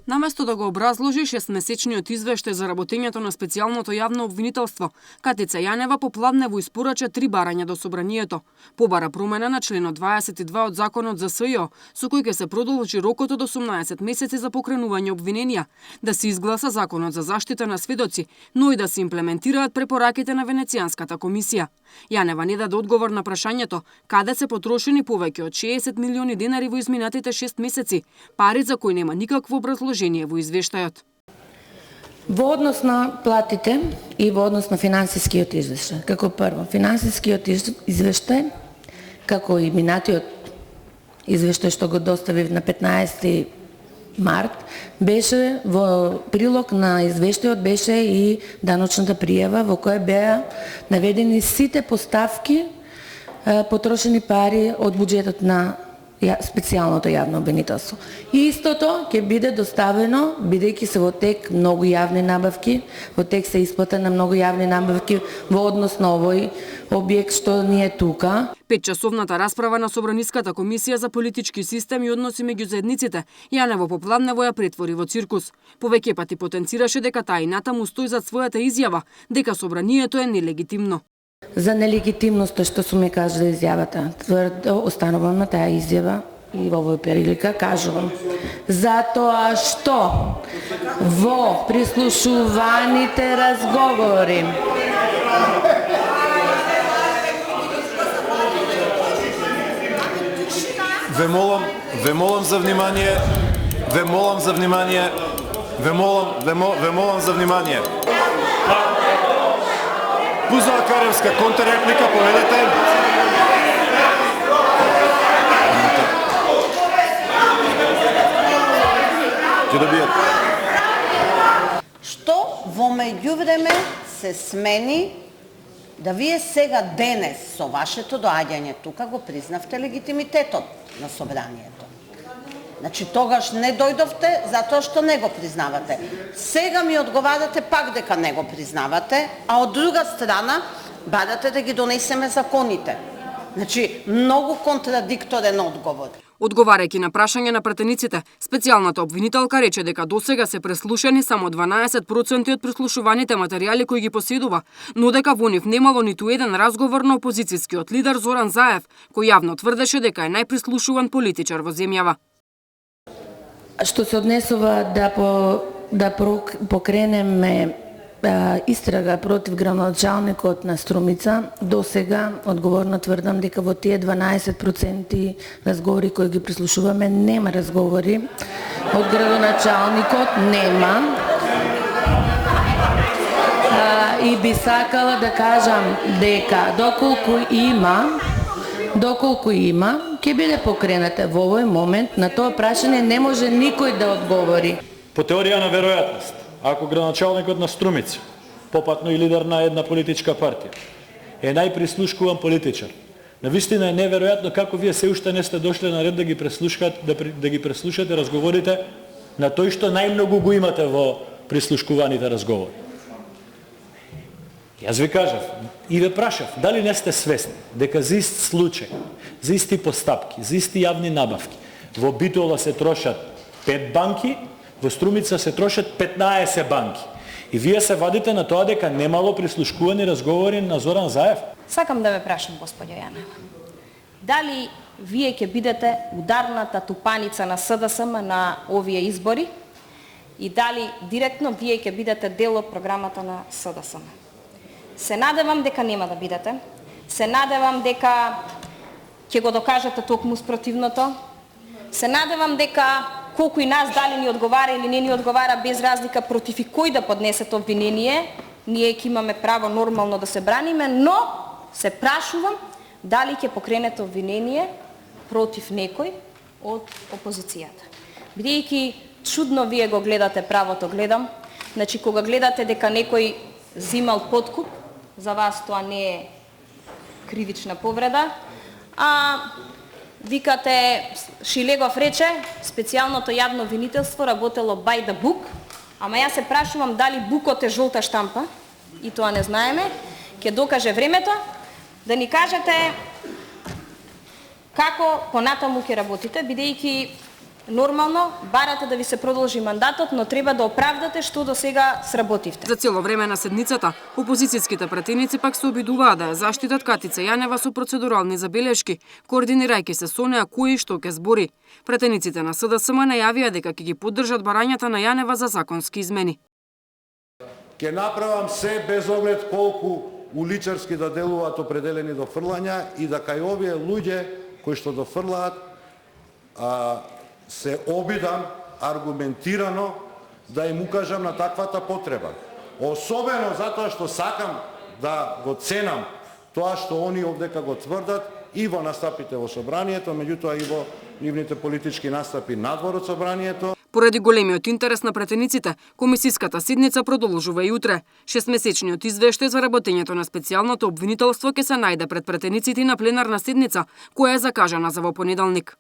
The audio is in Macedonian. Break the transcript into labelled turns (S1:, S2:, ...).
S1: Наместо да го образложи 6-месечниот извештај за работењето на специјалното јавно обвинителство, Катица Јанева попладнево испорача 3 барања до собранието. Побара промена на членот 22 од законот за СЈО, со кој ќе се продолжи рокот од 18 месеци за покренување обвиненија, да се изгласа законот за заштита на сведоци, но и да се имплементираат препораките на Венецијанската комисија. Јанева не даде одговор на прашањето каде се потрошени повеќе од 60 милиони денари во изминатите 6 месеци, пари за кои нема никакво образложение во извештајот.
S2: Во однос на платите и во однос на финансискиот извештај, како прво, финансискиот извештај, како и минатиот извештај што го доставив на 15 март, беше во прилог на извештајот беше и даночната пријава во која беа наведени сите поставки потрошени пари од буџетот на специјалното јавно обвинителство. И истото ќе биде доставено, бидејќи се во тек многу јавни набавки, во тек се исплата на многу јавни набавки во однос на овој објект што ни е тука.
S1: 5-часовната расправа на Собраниската комисија за политички систем и односи меѓу заедниците Јанева попладнево ја претвори во циркус. Повеќе пати потенцираше дека таа и натаму стои зад својата изјава дека собранието е нелегитимно.
S2: За нелегитимноста што сум ја кажала изјавата, тврдо останувам на таа изјава и во овој прилика кажувам. Затоа што во прислушуваните разговори
S3: Ве молам за внимание. Ве молам за внимание. Ве молам за внимание. Бузова Каревска, контрреплика, поведете. Ќе добијат.
S4: Што во меѓувреме се смени да вие сега денес со вашето доаѓање тука го признавте легитимитетот на собранието. Значи тогаш не дојдовте затоа што не го признавате. Сега ми одговарате пак дека не го признавате, а од друга страна барате да ги донесеме законите. Значи многу контрадикторен одговор.
S1: Одговарајќи на прашање на пратениците, специјалната обвинителка рече дека досега се преслушани само 12% од преслушуваните материјали кои ги поседува, но дека во нив немало ниту еден разговор на опозицијскиот лидер Зоран Заев, кој јавно тврдеше дека е најпреслушуван политичар во земјава.
S2: Што се однесува да покренеме истрага против градоначалникот на Струмица, до сега одговорно тврдам дека во тие 12% разговори кои ги прислушуваме нема разговори од градоначалникот, нема. И би сакала да кажам дека доколку има, ќе биде покрената во овој момент. На тоа прашање не може никој да одговори.
S5: По теорија на веројатност, ако градоначалникот на Струмица, попатно и лидер на една политичка партија, е најприслушкуван политичар, навистина е неверојатно како вие се уште не сте дошле на ред да ги преслушате разговорите на тој што најмногу го имате во прислушкуваните разговори. Јас ви кажав и ве прашав, дали не сте свесни дека за ист случај, за исти постапки, за исти јавни набавки, во Битола се трошат 5 банки, во Струмица се трошат 15 банки. И вие се вадите на тоа дека немало прислушкувани разговори на Зоран Заев?
S6: Сакам да ве прашам, господја Јанева, дали вие ќе бидете ударната тупаница на СДСМ на овие избори и дали директно вие ќе бидете дел од програмата на СДСМ? Се надевам дека нема да бидете. Се надевам дека ќе го докажете токму спротивното. Се надевам дека колку и нас дали ни одговара или не ни одговара, без разлика против и кој да поднесете обвинение, ние ќе имаме право нормално да се браниме, но се прашувам дали ќе покренете обвинение против некој од опозицијата. Бидејќи чудно вие го гледате, правото гледам, значи кога гледате дека некој зимал подкуп, за вас тоа не е кривична повреда, а викате, Шилегов рече, специјалното јавно обвинителство работело by the book, ама јас се прашувам дали букот е жолта штампа, и тоа не знаеме, ќе докаже времето, да ни кажете како понатаму ќе работите, бидејќи нормално барате да ви се продолжи мандатот, но треба да оправдате што до сега сработивте.
S1: За цело време на седницата, опозицијските пратеници пак се обидуваат да ја заштитат Катица Јанева со процедурални забелешки, координирајќи се со неа кој и што ќе збори. Пратениците на СДСМ најавија дека ќе ги поддржат барањата на Јанева за законски измени.
S7: Ќе направам се без оглед колку уличарски да делуваат определени дофрлања и да кај овие луѓе кои што дофрлаат се обидам аргументирано да им укажам на таквата потреба. Особено затоа што сакам да го ценам тоа што они овдека го тврдат и во настапите во собранието, меѓутоа и во нивните политички настапи надвор од собранието.
S1: Поради големиот интерес на пратениците, комисиската седница продолжува и утре. 6-месечниот извештај за работењето на специјалното обвинителство ќе се најде пред пратениците на пленарна седница, која е закажана за во понеделник.